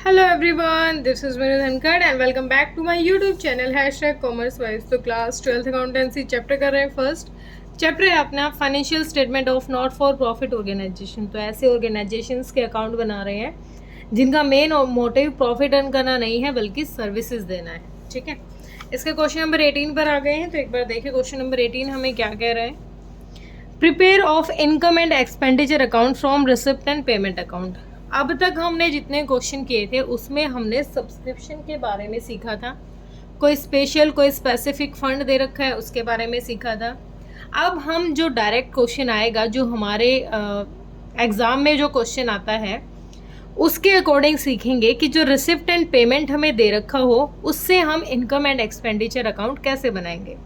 Hello everyone, this is Minu Dhankar and welcome back to my YouTube channel #CommerceWise। तो class 12th accountancy chapter कर रहे हैं। First chapter है अपना financial statement of not for profit organisation. तो ऐसे organisations के account बना रहे हैं जिनका मेन मोटिव प्रॉफिट अर्न करना नहीं है बल्कि सर्विसेज देना है। ठीक है, इसके क्वेश्चन नंबर 18 पर आ गए हैं। तो एक बार देखिए क्वेश्चन नंबर 18 हमें क्या कह रहे हैं। Prepare of income and expenditure account from receipt and payment account. अब तक हमने जितने क्वेश्चन किए थे उसमें हमने सब्सक्रिप्शन के बारे में सीखा था, कोई स्पेशल कोई स्पेसिफिक फंड दे रखा है उसके बारे में सीखा था। अब हम जो डायरेक्ट क्वेश्चन आएगा, जो हमारे एग्ज़ाम में जो क्वेश्चन आता है उसके अकॉर्डिंग सीखेंगे कि जो रिसिप्ट एंड पेमेंट हमें दे रखा हो उससे हम इनकम एंड एक्सपेंडिचर अकाउंट कैसे बनाएंगे।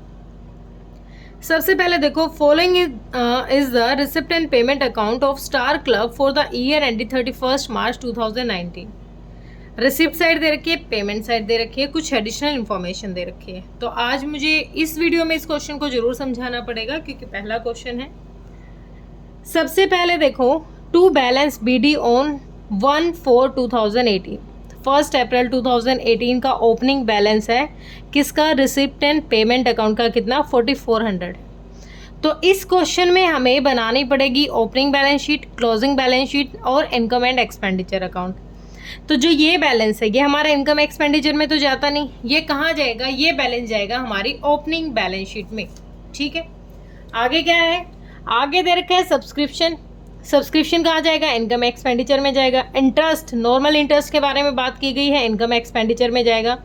सबसे पहले देखो, following is the receipt and payment account of star club for the year ending 31 March 2019। Receipt side दे रखी है, पेमेंट साइड दे रखी है, कुछ एडिशनल इन्फॉर्मेशन दे रखी है। तो आज मुझे इस वीडियो में इस क्वेश्चन को जरूर समझाना पड़ेगा क्योंकि पहला क्वेश्चन है। सबसे पहले देखो, टू बैलेंस BD ऑन 1/4/2018। 1 अप्रैल 2018 का ओपनिंग बैलेंस है किसका, रिसिप्ट एंड पेमेंट अकाउंट का, कितना 4400। तो इस क्वेश्चन में हमें बनानी पड़ेगी opening balance sheet, closing balance sheet और इनकम एंड एक्सपेंडिचर अकाउंट। तो जो ये बैलेंस है ये हमारा इनकम एक्सपेंडिचर में तो जाता नहीं, ये कहाँ जाएगा, ये बैलेंस जाएगा हमारी ओपनिंग बैलेंस शीट में। ठीक है, आगे क्या है, आगे दे रखा है सब्सक्रिप्शन। सब्सक्रिप्शन कहाँ जाएगा, इनकम एक्सपेंडिचर में जाएगा। इंटरेस्ट, नॉर्मल इंटरेस्ट के बारे में बात की गई है, इनकम एक्सपेंडिचर में जाएगा।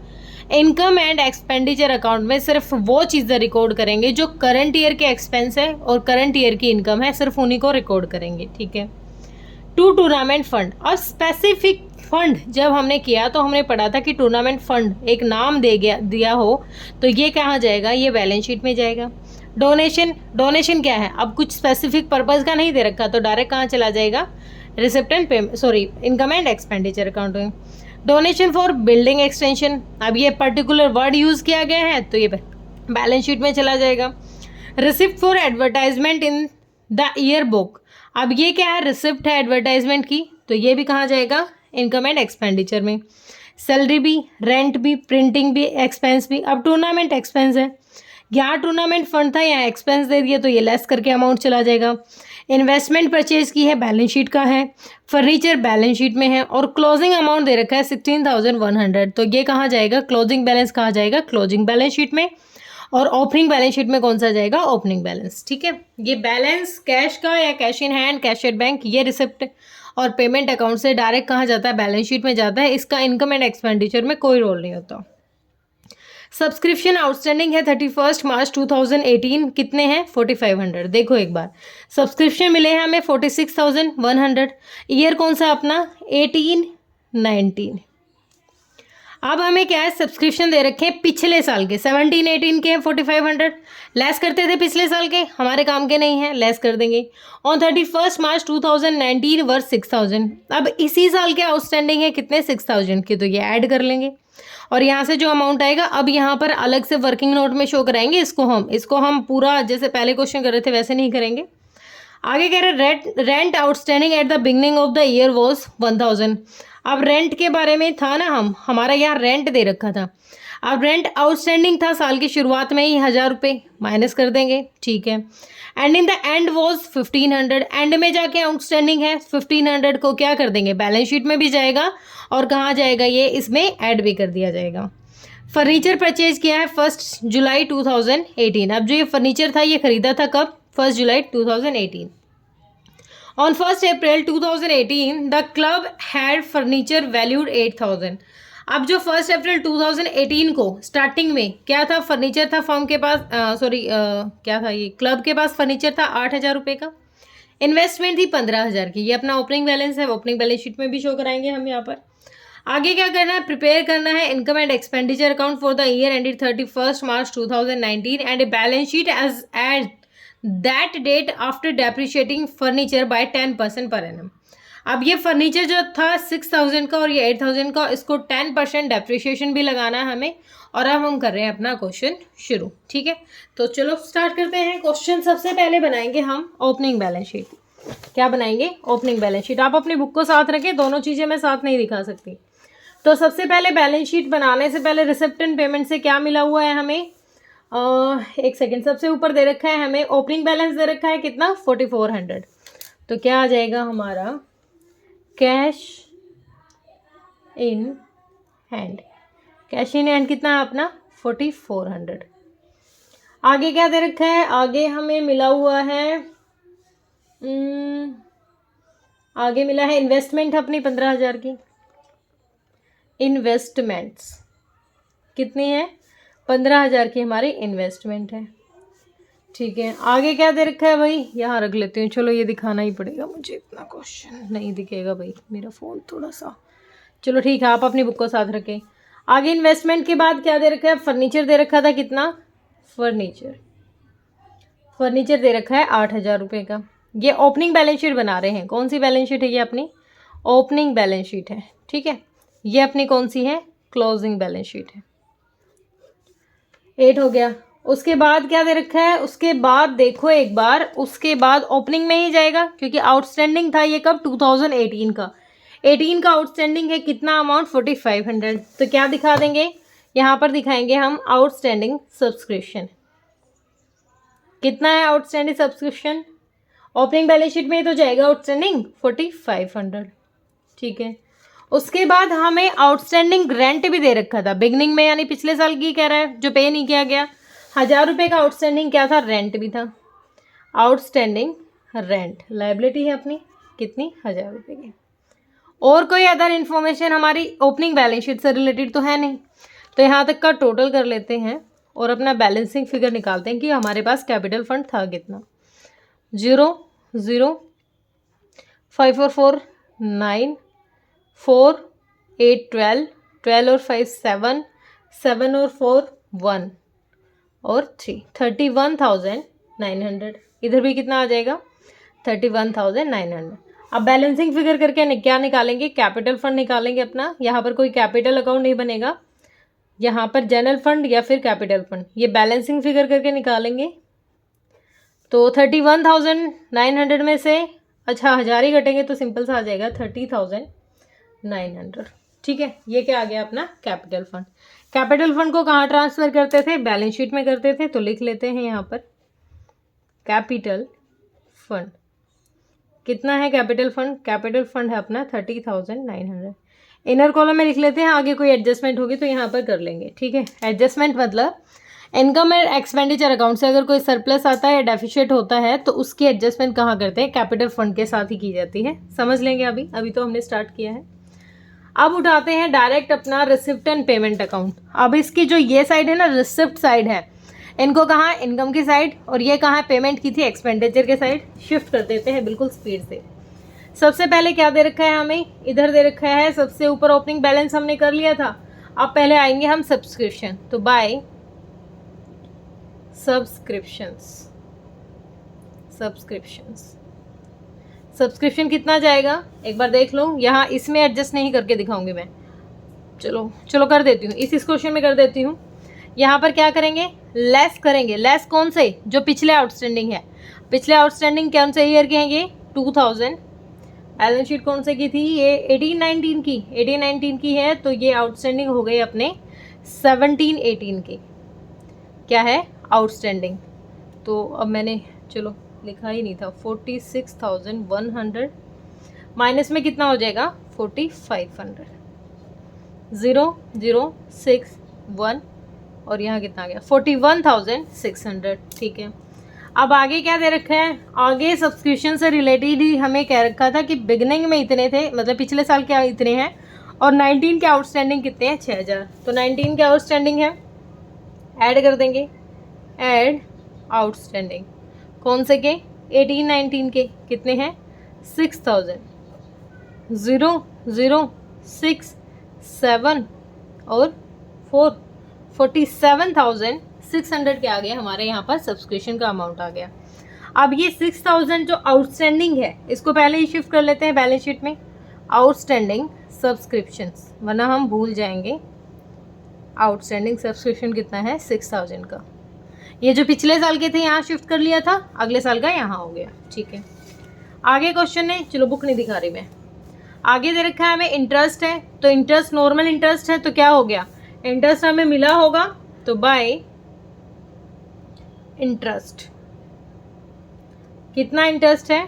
इनकम एंड एक्सपेंडिचर अकाउंट में सिर्फ वो चीज़ें रिकॉर्ड करेंगे जो करंट ईयर के एक्सपेंस है और करंट ईयर की इनकम है, सिर्फ उन्हीं को रिकॉर्ड करेंगे। ठीक है, टूर्नामेंट फंड और स्पेसिफिक फंड जब हमने किया तो हमने पढ़ा था कि टूर्नामेंट फंड एक नाम दिया हो तो ये कहाँ जाएगा, ये बैलेंस शीट में जाएगा। डोनेशन क्या है, अब कुछ स्पेसिफिक पर्पस का नहीं दे रखा तो डायरेक्ट कहाँ चला जाएगा, receipt and payment, sorry income and expenditure account में। डोनेशन फॉर बिल्डिंग एक्सटेंशन, अब ये पर्टिकुलर वर्ड यूज़ किया गया है तो ये बैलेंस शीट में चला जाएगा। Receipt for advertisement in the year book, अब ये क्या है, रिसिप्ट है एडवर्टाइजमेंट की तो ये भी कहाँ जाएगा, इनकम एंड एक्सपेंडिचर में। सैलरी भी, रेंट भी, प्रिंटिंग भी, एक्सपेंस भी। अब टूर्नामेंट एक्सपेंस है, यहाँ टूर्नामेंट फंड था, यहाँ एक्सपेंस दे दिया तो ये लेस करके अमाउंट चला जाएगा। इन्वेस्टमेंट परचेज की है, बैलेंस शीट का है। फर्नीचर बैलेंस शीट में है और क्लोजिंग अमाउंट दे रखा है 16,100 तो ये कहाँ जाएगा, क्लोजिंग बैलेंस कहाँ जाएगा, क्लोजिंग बैलेंस शीट में। और ओपनिंग बैलेंस शीट में कौन सा जाएगा, ओपनिंग बैलेंस। ठीक है, ये बैलेंस कैश का या cash in hand, cash at bank, ये रिसिप्ट और पेमेंट अकाउंट से डायरेक्ट कहाँ जाता है, बैलेंस शीट में जाता है। इसका इनकम एंड एक्सपेंडिचर में कोई रोल नहीं होता। सब्सक्रिप्शन आउटस्टैंडिंग है 31 मार्च 2018, कितने हैं 4500। देखो एक बार, सब्सक्रिप्शन मिले हैं हमें 46,100। ईयर कौन सा अपना 18-19। अब हमें क्या है, सब्सक्रिप्शन दे रखे हैं पिछले साल के, 17-18 के हैं 4500। लेस करते थे पिछले साल के, हमारे काम के नहीं हैं, लेस कर देंगे। On 31 March 2019 worth 6000। अब इसी साल के आउटस्टैंडिंग है कितने, 6000 के, तो ये ऐड कर लेंगे और यहाँ से जो अमाउंट आएगा अब यहाँ पर अलग से वर्किंग नोट में शो कराएंगे। इसको हम पूरा जैसे पहले क्वेश्चन कर रहे थे वैसे नहीं करेंगे। आगे कह रहे rent outstanding at the beginning of the year was 1000। अब रेंट के बारे में था ना, हमारा यहाँ रेंट दे रखा था। अब रेंट आउटस्टैंडिंग था साल की शुरुआत में ही 1000 रुपये, माइनस कर देंगे। ठीक है, and in the end was 1500। And में जाके आउटस्टैंडिंग है 1500 को क्या कर देंगे, बैलेंस शीट में भी जाएगा और कहाँ जाएगा, ये इसमें ऐड भी कर दिया जाएगा। फर्नीचर परचेज किया है 1 जुलाई 2018। अब जो ये फर्नीचर था ये खरीदा था कब, 1 जुलाई 2018। On 1 April 2018 the club had furniture valued 8000। अब जो 1 अप्रैल 2018 को स्टार्टिंग में क्या था, फर्नीचर था फर्म के पास, क्या था, ये क्लब के पास फर्नीचर था 8000 रुपये का। इन्वेस्टमेंट थी 15,000 की। ये अपना ओपनिंग बैलेंस है, ओपनिंग बैलेंस शीट में भी शो कराएंगे हम यहाँ पर। आगे क्या करना है, प्रिपेयर करना है income and expenditure account for the year ended 31 March 2019 and a balance sheet as at that date after depreciating furniture by 10% per annum. अब ये फर्नीचर जो था 6000 का और ये 8000 का, इसको 10% डेप्रिशिएशन भी लगाना है हमें। और अब हम कर रहे हैं अपना क्वेश्चन शुरू। ठीक है, तो चलो स्टार्ट करते हैं। क्वेश्चन सबसे पहले बनाएंगे हम ओपनिंग बैलेंस शीट। क्या बनाएंगे, ओपनिंग बैलेंस शीट। आप अपनी बुक को साथ रखें, दोनों चीज़ें मैं साथ नहीं दिखा सकती। तो सबसे पहले बैलेंस शीट बनाने से पहले रिसिप्ट एंड पेमेंट से क्या मिला हुआ है हमें, एक सेकेंड, सबसे ऊपर दे रखा है हमें ओपनिंग बैलेंस दे रखा है कितना 4400। तो क्या आ जाएगा हमारा cash in hand, cash in hand कितना है अपना 4400। आगे क्या दे रखा है, आगे हमें मिला हुआ है आगे मिला है इन्वेस्टमेंट अपनी 15,000 की, इन्वेस्टमेंट्स कितनी है 15,000 की हमारी इन्वेस्टमेंट है। ठीक है, आगे क्या दे रखा है भाई, यहाँ रख लेती हूँ, चलो ये दिखाना ही पड़ेगा मुझे, इतना क्वेश्चन नहीं दिखेगा भाई, मेरा फ़ोन थोड़ा सा, चलो ठीक है आप अपनी बुक को साथ रखें। आगे इन्वेस्टमेंट के बाद क्या दे रखा है, फर्नीचर दे रखा था कितना, फर्नीचर दे रखा है 8,000 रुपये का। ये ओपनिंग बैलेंस शीट बना रहे हैं, कौन सी बैलेंस शीट है ये अपनी ओपनिंग बैलेंस शीट है। ठीक है, ये अपनी कौन सी है क्लोजिंग बैलेंस शीट है। 8 हो गया। उसके बाद क्या दे रखा है, उसके बाद देखो एक बार, उसके बाद ओपनिंग में ही जाएगा क्योंकि आउटस्टैंडिंग था ये कब 2018 का, 18 का आउटस्टैंडिंग है कितना अमाउंट 4500। तो क्या दिखा देंगे यहाँ पर, दिखाएंगे हम आउटस्टैंडिंग सब्सक्रिप्शन, कितना है outstanding subscription opening balance sheet में तो जाएगा आउटस्टैंडिंग 4500। ठीक है, उसके बाद हमें आउटस्टैंडिंग रेंट भी दे रखा था बिगनिंग में, यानी पिछले साल की कह रहा है जो पे नहीं किया गया, 1000 रुपये का आउटस्टैंडिंग क्या था, रेंट भी था। आउटस्टैंडिंग रेंट लायबिलिटी है अपनी कितनी 1000 रुपये की। और कोई अदर इन्फॉर्मेशन हमारी ओपनिंग बैलेंस शीट से रिलेटेड तो है नहीं, तो यहाँ तक का टोटल कर लेते हैं और अपना बैलेंसिंग फिगर निकालते हैं कि हमारे पास कैपिटल फंड था कितना, 0 0 5 4 4 9 4 8 12 12 और 5 7 7 और 4 1 और 3 31,900। इधर भी कितना आ जाएगा 31,900। अब बैलेंसिंग फिगर करके क्या निकालेंगे, कैपिटल फंड निकालेंगे अपना। यहाँ पर कोई कैपिटल अकाउंट नहीं बनेगा, यहाँ पर जनरल फंड या फिर कैपिटल फंड, ये बैलेंसिंग फिगर करके निकालेंगे। तो 31,900 में से अच्छा 1000 ही घटेंगे तो सिंपल सा आ जाएगा 30,900। ठीक है, ये क्या आ गया अपना कैपिटल फंड। कैपिटल फंड को कहाँ ट्रांसफ़र करते थे, बैलेंस शीट में करते थे, तो लिख लेते हैं यहाँ पर कैपिटल फंड कितना है, कैपिटल फंड है अपना 30,900। इनर कॉलम में लिख लेते हैं, आगे कोई एडजस्टमेंट होगी तो यहाँ पर कर लेंगे। ठीक है, एडजस्टमेंट मतलब इनकम एंड एक्सपेंडिचर अकाउंट से अगर कोई सरप्लस आता है या डेफिशिएट होता है तो उसकी एडजस्टमेंट कहाँ करते हैं, कैपिटल फंड के साथ ही की जाती है। समझ लेंगे, अभी तो हमने स्टार्ट किया है। अब उठाते हैं डायरेक्ट अपना रिसिप्ट एंड पेमेंट अकाउंट। अब इसकी जो ये साइड है ना रिसिप्ट साइड है, इनको कहाँ इनकम की साइड, और ये कहाँ पेमेंट की थी एक्सपेंडिचर के साइड, शिफ्ट कर देते हैं बिल्कुल स्पीड से। सबसे पहले क्या दे रखा है हमें, इधर दे रखा है सबसे ऊपर ओपनिंग बैलेंस हमने कर लिया था। अब पहले आएंगे हम सब्सक्रिप्शन, तो बाय सब्सक्रिप्शन कितना जाएगा एक बार देख लो, यहाँ इसमें एडजस्ट नहीं करके दिखाऊंगी मैं, चलो कर देती हूँ, इस क्वेश्चन में कर देती हूँ। यहाँ पर क्या करेंगे, लेस करेंगे। लेस कौन से, जो पिछले आउटस्टैंडिंग है, पिछले आउटस्टैंडिंग कौन से ईयर के हैं ये 2000। बैलेंस शीट कौन से की थी, ये 18-19 की है, तो ये आउटस्टैंडिंग हो गई अपने 17-18 की, क्या है आउटस्टैंडिंग। तो अब मैंने चलो लिखा ही नहीं था, 46,100 माइनस में कितना हो जाएगा 4,500, 0 0 6 1 और यहाँ कितना आ गया 41,600। ठीक है, अब आगे क्या दे रखा है, आगे सब्सक्रिप्शन से रिलेटेड ही हमें कह रखा था कि बिगनिंग में इतने थे, मतलब पिछले साल क्या इतने हैं, और 19 के आउटस्टैंडिंग कितने हैं 6,000। तो 19 के आउटस्टैंडिंग है, ऐड कर देंगे, ऐड आउटस्टैंडिंग कौन से के 18-19 के कितने हैं 6,000, 0 0 6 7 और 4 47,600 के आ गया हमारे यहाँ पर सब्सक्रिप्शन का अमाउंट आ गया। अब ये 6,000 जो आउटस्टैंडिंग है इसको पहले ही शिफ्ट कर लेते हैं बैलेंस शीट में, आउटस्टैंडिंग सब्सक्रिप्शंस, वरना हम भूल जाएंगे। आउटस्टैंडिंग सब्सक्रिप्शन कितना है 6,000 का, ये जो पिछले साल के थे यहाँ शिफ्ट कर लिया था, अगले साल का यहाँ हो गया। ठीक है, आगे क्वेश्चन है, चलो बुक नहीं दिखा रही मैं। आगे दे रखा है हमें इंटरेस्ट है, तो इंटरेस्ट नॉर्मल इंटरेस्ट है, तो क्या हो गया, इंटरेस्ट हमें मिला होगा, तो बाय इंटरेस्ट। कितना इंटरेस्ट है,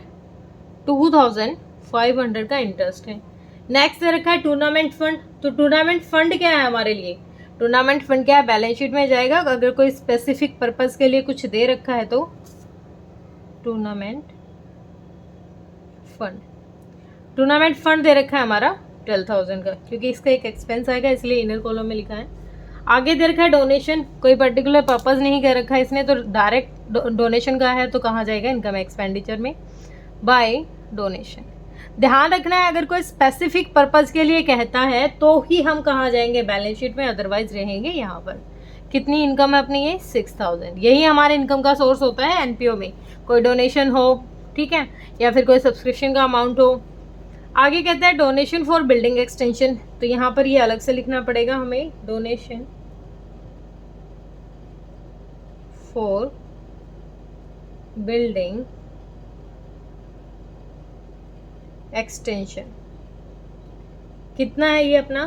2500 का इंटरेस्ट है। नेक्स्ट दे रखा है टूर्नामेंट फंड, तो टूर्नामेंट फंड क्या है हमारे लिए, टूर्नामेंट फंड क्या है, बैलेंस शीट में जाएगा। अगर कोई स्पेसिफिक पर्पस के लिए कुछ दे रखा है तो टूर्नामेंट फंड, टूर्नामेंट फंड दे रखा है हमारा 12,000 का, क्योंकि इसका एक एक्सपेंस आएगा इसलिए इनर कॉलम में लिखा है। आगे दे रखा है डोनेशन, कोई पर्टिकुलर पर्पस नहीं कर रखा है इसने, तो डायरेक्ट डोनेशन का है तो कहाँ जाएगा, इनकम एक्सपेंडिचर में, बाय डोनेशन। ध्यान रखना है अगर कोई स्पेसिफिक पर्पस के लिए कहता है तो ही हम कहाँ जाएंगे, बैलेंस शीट में, अदरवाइज रहेंगे यहाँ पर। कितनी इनकम है अपनी, ये 6,000, यही हमारे इनकम का सोर्स होता है एनपीओ में, कोई डोनेशन हो, ठीक है, या फिर कोई सब्सक्रिप्शन का अमाउंट हो। आगे कहता है डोनेशन फॉर बिल्डिंग एक्सटेंशन, तो यहाँ पर ये अलग से लिखना पड़ेगा हमें, डोनेशन फॉर बिल्डिंग एक्सटेंशन। कितना है ये अपना,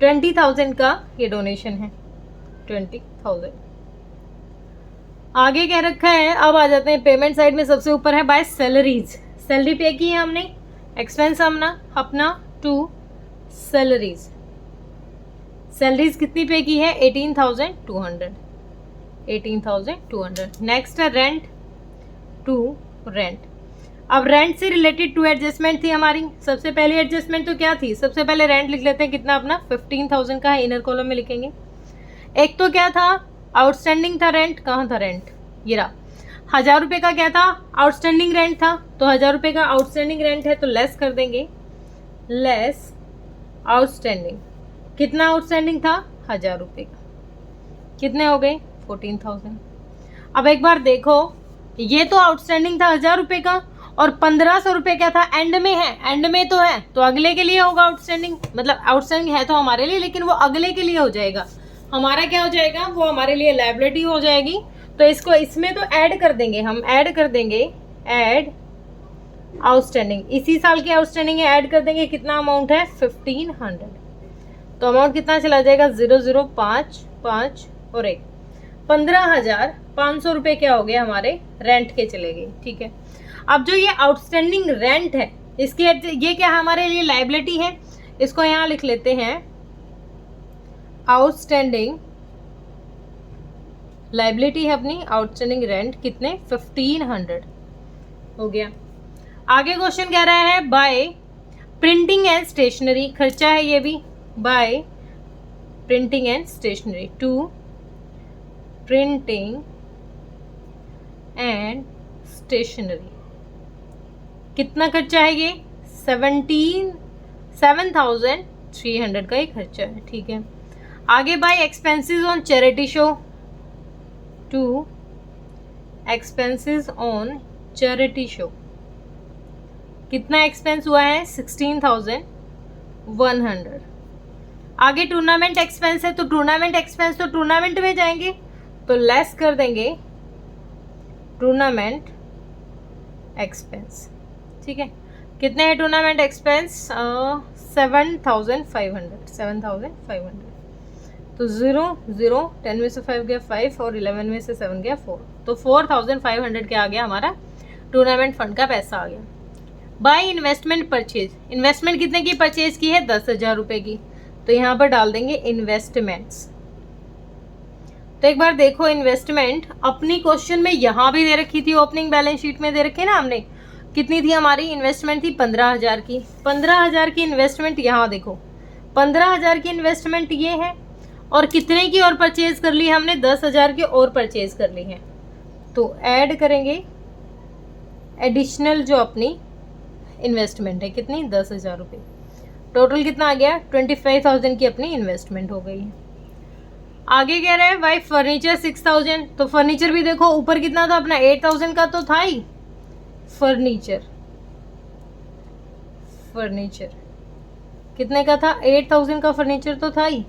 20,000 का ये डोनेशन है, 20,000। आगे क्या रखा है, अब आ जाते हैं पेमेंट साइड में, सबसे ऊपर है बाय सैलरीज, सैलरी पे की है हमने, एक्सपेंस अपना टू सैलरीज, सैलरीज कितनी पे की है, 18,200, 18,200। नेक्स्ट है रेंट, टू रेंट। अब रेंट से रिलेटेड टू एडजस्टमेंट थी हमारी, सबसे पहली एडजस्टमेंट तो क्या थी, सबसे पहले रेंट लिख लेते हैं, कितना अपना 15,000 का है, इनर कॉलम में लिखेंगे। एक तो क्या था, आउटस्टैंडिंग था रेंट, कहाँ था रेंट, ये रहा, 1,000 रुपये का क्या था, आउटस्टैंडिंग रेंट था, तो 1,000 रुपये का आउटस्टैंडिंग रेंट है, तो लेस कर देंगे, लेस आउटस्टैंडिंग। कितना आउटस्टैंडिंग था, 1,000 रुपये का, कितने हो गए, 14,000। अब एक बार देखो, ये तो आउटस्टैंडिंग था 1,000 रुपये का, और 1,500 रुपये क्या था, एंड में है, एंड में तो है, तो अगले के लिए होगा आउटस्टैंडिंग, मतलब आउटस्टैंडिंग है तो हमारे लिए, लेकिन वो अगले के लिए हो जाएगा, हमारा क्या हो जाएगा, वो हमारे लिए लायबिलिटी हो जाएगी। तो इसको इसमें तो ऐड कर देंगे, हम ऐड कर देंगे, ऐड आउटस्टैंडिंग, इसी साल की आउटस्टैंडिंग है, ऐड कर देंगे, कितना अमाउंट है, 1,500। तो अमाउंट कितना चला जाएगा, 0,055 और 1, 15,500 रुपये क्या हो गए हमारे रेंट के चले गए, ठीक है। अब जो ये आउटस्टैंडिंग रेंट है, इसकी ये क्या हमारे लिए लायबिलिटी है, इसको यहाँ लिख लेते हैं, आउटस्टैंडिंग लायबिलिटी है अपनी, आउटस्टैंडिंग रेंट कितने, 1,500 हो गया। आगे क्वेश्चन कह रहा है बाय प्रिंटिंग एंड स्टेशनरी, खर्चा है ये भी, by printing and stationery, to printing and stationery. कितना खर्चा है ये, 7,300 का ये खर्चा है, ठीक है। आगे by expenses on charity show, to expenses on charity show. कितना एक्सपेंस हुआ है, 16,100। आगे टूर्नामेंट एक्सपेंस है, तो टूर्नामेंट एक्सपेंस तो टूर्नामेंट में जाएंगे, तो लेस कर देंगे टूर्नामेंट एक्सपेंस, ठीक है। कितने हैं टूर्नामेंट एक्सपेंस, 7,500। तो 0 0, 10 में से 5 गया 5, और 11 में से 7 गया 4, तो 4,500 के आ गया हमारा टूर्नामेंट फंड का पैसा आ गया। बाय इन्वेस्टमेंट परचेज, इन्वेस्टमेंट कितने की परचेज की है, 10,000 रुपये की, तो यहाँ पर डाल देंगे इन्वेस्टमेंट्स। तो एक बार देखो, इन्वेस्टमेंट अपनी क्वेश्चन में यहाँ भी दे रखी थी, ओपनिंग बैलेंस शीट में दे रखी है ना हमने, कितनी थी हमारी इन्वेस्टमेंट थी, 15,000 की, 15,000 की इन्वेस्टमेंट यहाँ देखो, 15,000 की इन्वेस्टमेंट ये है, और कितने की और परचेज कर ली हमने, 10,000 की और परचेज कर ली है, तो ऐड करेंगे एडिशनल जो अपनी इन्वेस्टमेंट है, कितनी, 10,000 रुपये, टोटल कितना आ गया, 25,000 की अपनी इन्वेस्टमेंट हो गई है। आगे कह रहा है भाई फर्नीचर 6,000, तो फर्नीचर भी देखो ऊपर कितना था अपना, 8,000 का तो था ही, फर्नीचर कितने का था, 8,000 का फर्नीचर तो था ही,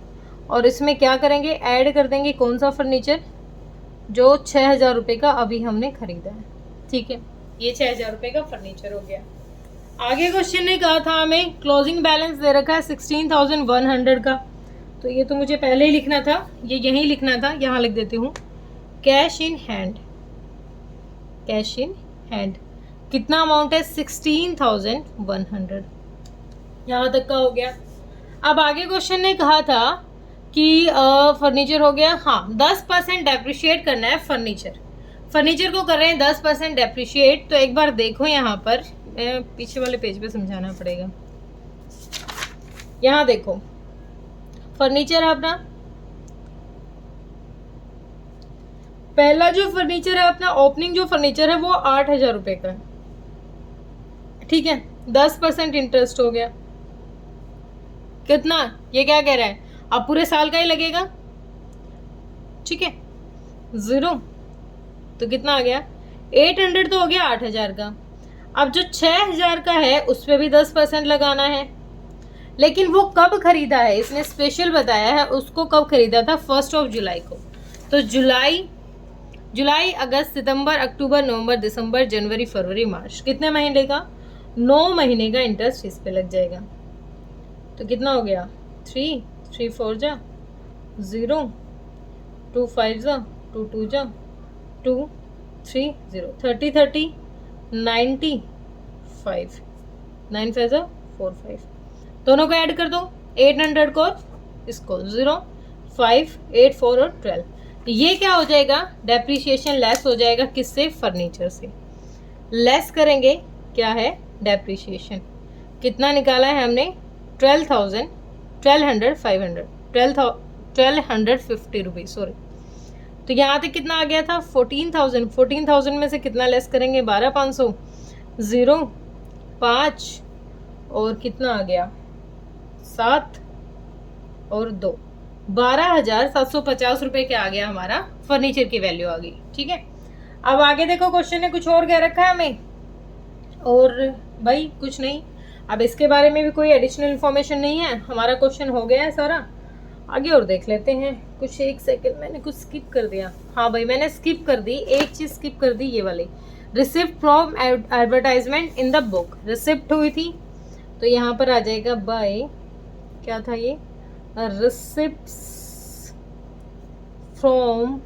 और इसमें क्या करेंगे, ऐड कर देंगे कौन सा फर्नीचर, जो 6,000 रुपये का अभी हमने खरीदा है, ठीक है, ये 6,000 रुपये का फर्नीचर हो गया। आगे क्वेश्चन ने कहा था हमें क्लोजिंग बैलेंस दे रखा है 16,100 का, तो ये तो मुझे पहले ही लिखना था, ये यहीं लिखना था, यहाँ लिख देती हूँ cash in hand. Cash in hand कितना अमाउंट है 16,100, यहाँ तक का हो गया। अब आगे क्वेश्चन ने कहा था कि फर्नीचर हो गया, हाँ 10% डेप्रिशिएट करना है फर्नीचर। फर्नीचर को कर रहे हैं 10% डेप्रिशिएट। तो एक बार देखो यहाँ पर, पीछे वाले पेज पे समझाना पड़ेगा। यहाँ देखो फर्नीचर है अपना, पहला जो फर्नीचर है अपना, ओपनिंग जो फर्नीचर है वो 8,000 रुपये का है, ठीक है। 10% इंटरेस्ट हो गया, कितना, ये क्या कह रहा है, अब पूरे साल का ही लगेगा, ठीक है। 0 तो कितना आ गया 800, तो हो गया 8,000 का। अब जो 6,000 का है उस पर भी 10% लगाना है, लेकिन वो कब खरीदा है इसने स्पेशल बताया है, उसको कब खरीदा था 1 जुलाई को। तो जुलाई अगस्त सितंबर अक्टूबर नवंबर दिसंबर जनवरी फरवरी मार्च, कितने महीने का, 9 महीने का इंटरेस्ट इस पे लग जाएगा। तो कितना हो गया 3 4 जा 0 2 5 जा 2 2 जा 2 3 0 30 30 95 9 5 जा 4 5, दोनों को ऐड कर दो 800 को इसको 0 5 8 4 और 12, ये क्या हो जाएगा डेप्रिसिएशन लेस हो जाएगा, किससे, फर्नीचर से लेस करेंगे, क्या है डेप्रिसिएशन। कितना निकाला है हमने 1250 रुपीज, सॉरी। तो यहाँ तक कितना आ गया था 14,000 में से कितना लेस करेंगे 12,500, 0 5 और कितना आ गया 7 और 2, 12,750 रुपये के आ गया हमारा फर्नीचर की वैल्यू आ गई, ठीक है। अब आगे देखो क्वेश्चन ने कुछ और कह रखा है हमें, और भाई कुछ नहीं, अब इसके बारे में भी कोई एडिशनल इन्फॉर्मेशन नहीं है, हमारा क्वेश्चन हो गया है सारा। आगे और देख लेते हैं कुछ, एक सेकंड मैंने कुछ स्किप कर दिया, हाँ भाई मैंने स्किप कर दी, एक चीज़ स्किप कर दी, ये वाली receipt from advertisement in the book, receipt हुई थी, तो यहाँ पर आ जाएगा बाय, क्या था ये, receipts from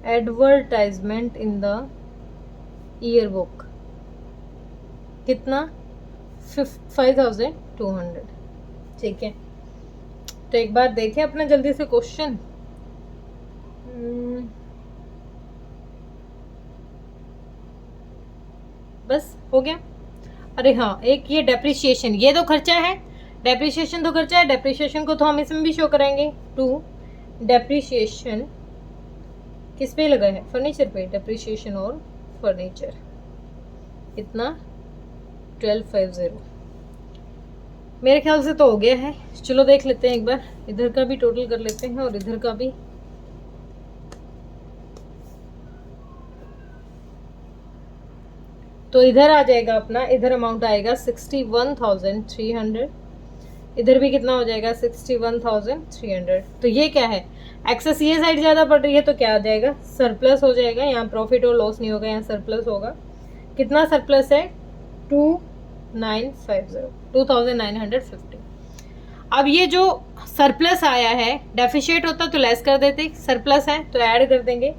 advertisement in the year book, कितना 5,200, ठीक है। तो एक बार देखें अपना जल्दी से क्वेश्चन, बस हो गया। अरे हाँ एक ये डेप्रिसिएशन, ये तो खर्चा है, डेप्रिसिएशन तो खर्चा है, डेप्रिसिएशन को तो हम इसमें भी शो करेंगे। 2 डेप्रिसिएशन किस पे लगा है, फर्नीचर पे, डेप्रिसिएशन और फर्नीचर कितना 1250, मेरे ख्याल से तो हो गया है। चलो देख लेते हैं एक बार, इधर का भी टोटल कर लेते हैं और इधर का भी। तो इधर आ जाएगा अपना, इधर अमाउंट आएगा 61,300, इधर भी कितना हो जाएगा 61,300। तो ये क्या है, एक्सेस ये साइड ज़्यादा पड़ रही है, तो क्या आ जाएगा सरप्लस हो जाएगा, यहाँ प्रॉफिट और लॉस नहीं होगा, यहाँ सरप्लस होगा। कितना सरप्लस है 2,950। अब ये जो सरप्लस आया है, डेफिशिएट होता तो लेस कर देते, सरप्लस है तो ऐड कर देंगे।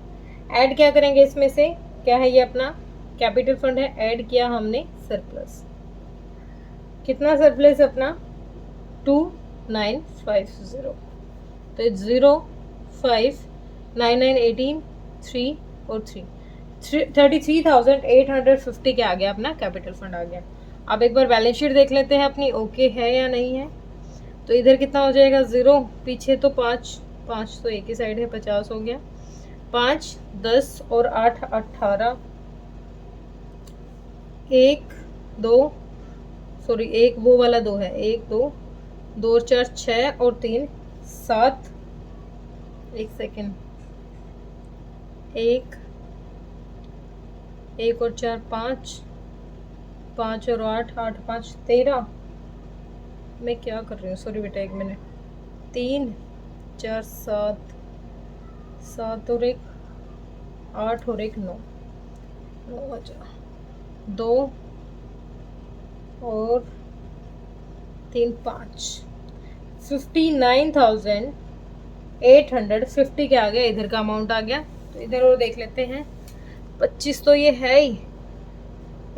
ऐड क्या करेंगे इसमें से, क्या है ये अपना कैपिटल फंड है, ऐड किया हमने सरप्लस, कितना सरप्लस अपना 2,950, तो 0 5 9 9 18 3 और 3 33,850 के आ गया अपना कैपिटल फंड आ गया। अब एक बार बैलेंस शीट देख लेते हैं अपनी, ओके है या नहीं है। तो इधर कितना हो जाएगा 0, पीछे तो 5 तो एक ही साइड है, 50 हो गया, 5 10 और 8 18, 1 2 सॉरी 1 वो वाला 2 है, 1 2 2 और 4 6 और 3 7, एक सेकेंड, 1 और 4 5 और 8 8 5 13, मैं क्या कर रही हूँ, सॉरी बेटा एक मिनट, 3 4 7 और 1 8 और 1 9 9 2 और 3 5 59,850 के आ गया, इधर का अमाउंट आ गया। तो इधर और देख लेते हैं। 25 तो ये है ही,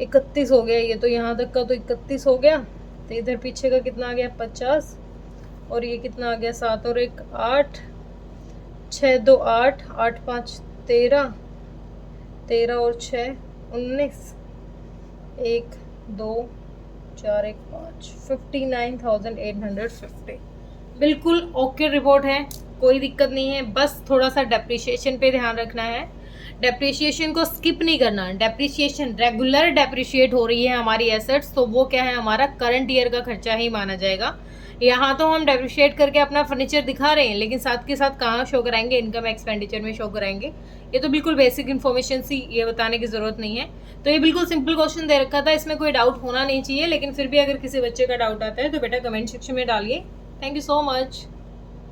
31 हो गया ये तो, यहाँ तक का तो 31 हो गया। तो इधर पीछे का कितना आ गया 50, और ये कितना आ गया 7 और 1 8, 6 2 8, 8 5 13, 13 और 6 19, 1 2 4 1 5, 59,850। बिल्कुल ओके रिपोर्ट है, कोई दिक्कत नहीं है। बस थोड़ा सा डेप्रिसिएशन पे ध्यान रखना है, डेप्रिसिएशन को स्किप नहीं करना। डेप्रिसिएशन रेगुलर डेप्रिशिएट हो रही है हमारी एसेट्स, तो वो क्या है, हमारा करंट ईयर का खर्चा ही माना जाएगा। यहाँ तो हम डेप्रिशिएट करके अपना फर्नीचर दिखा रहे हैं, लेकिन साथ के साथ कहाँ शो कराएंगे, इनकम एक्सपेंडिचर में शो कराएंगे। ये तो बिल्कुल बेसिक इन्फॉर्मेशन सी, ये बताने की जरूरत नहीं है। तो ये बिल्कुल सिंपल क्वेश्चन दे रखा था, इसमें कोई डाउट होना नहीं चाहिए। लेकिन फिर भी अगर किसी बच्चे का डाउट आता है तो बेटा कमेंट सेक्शन में डालिए। Thank you so much.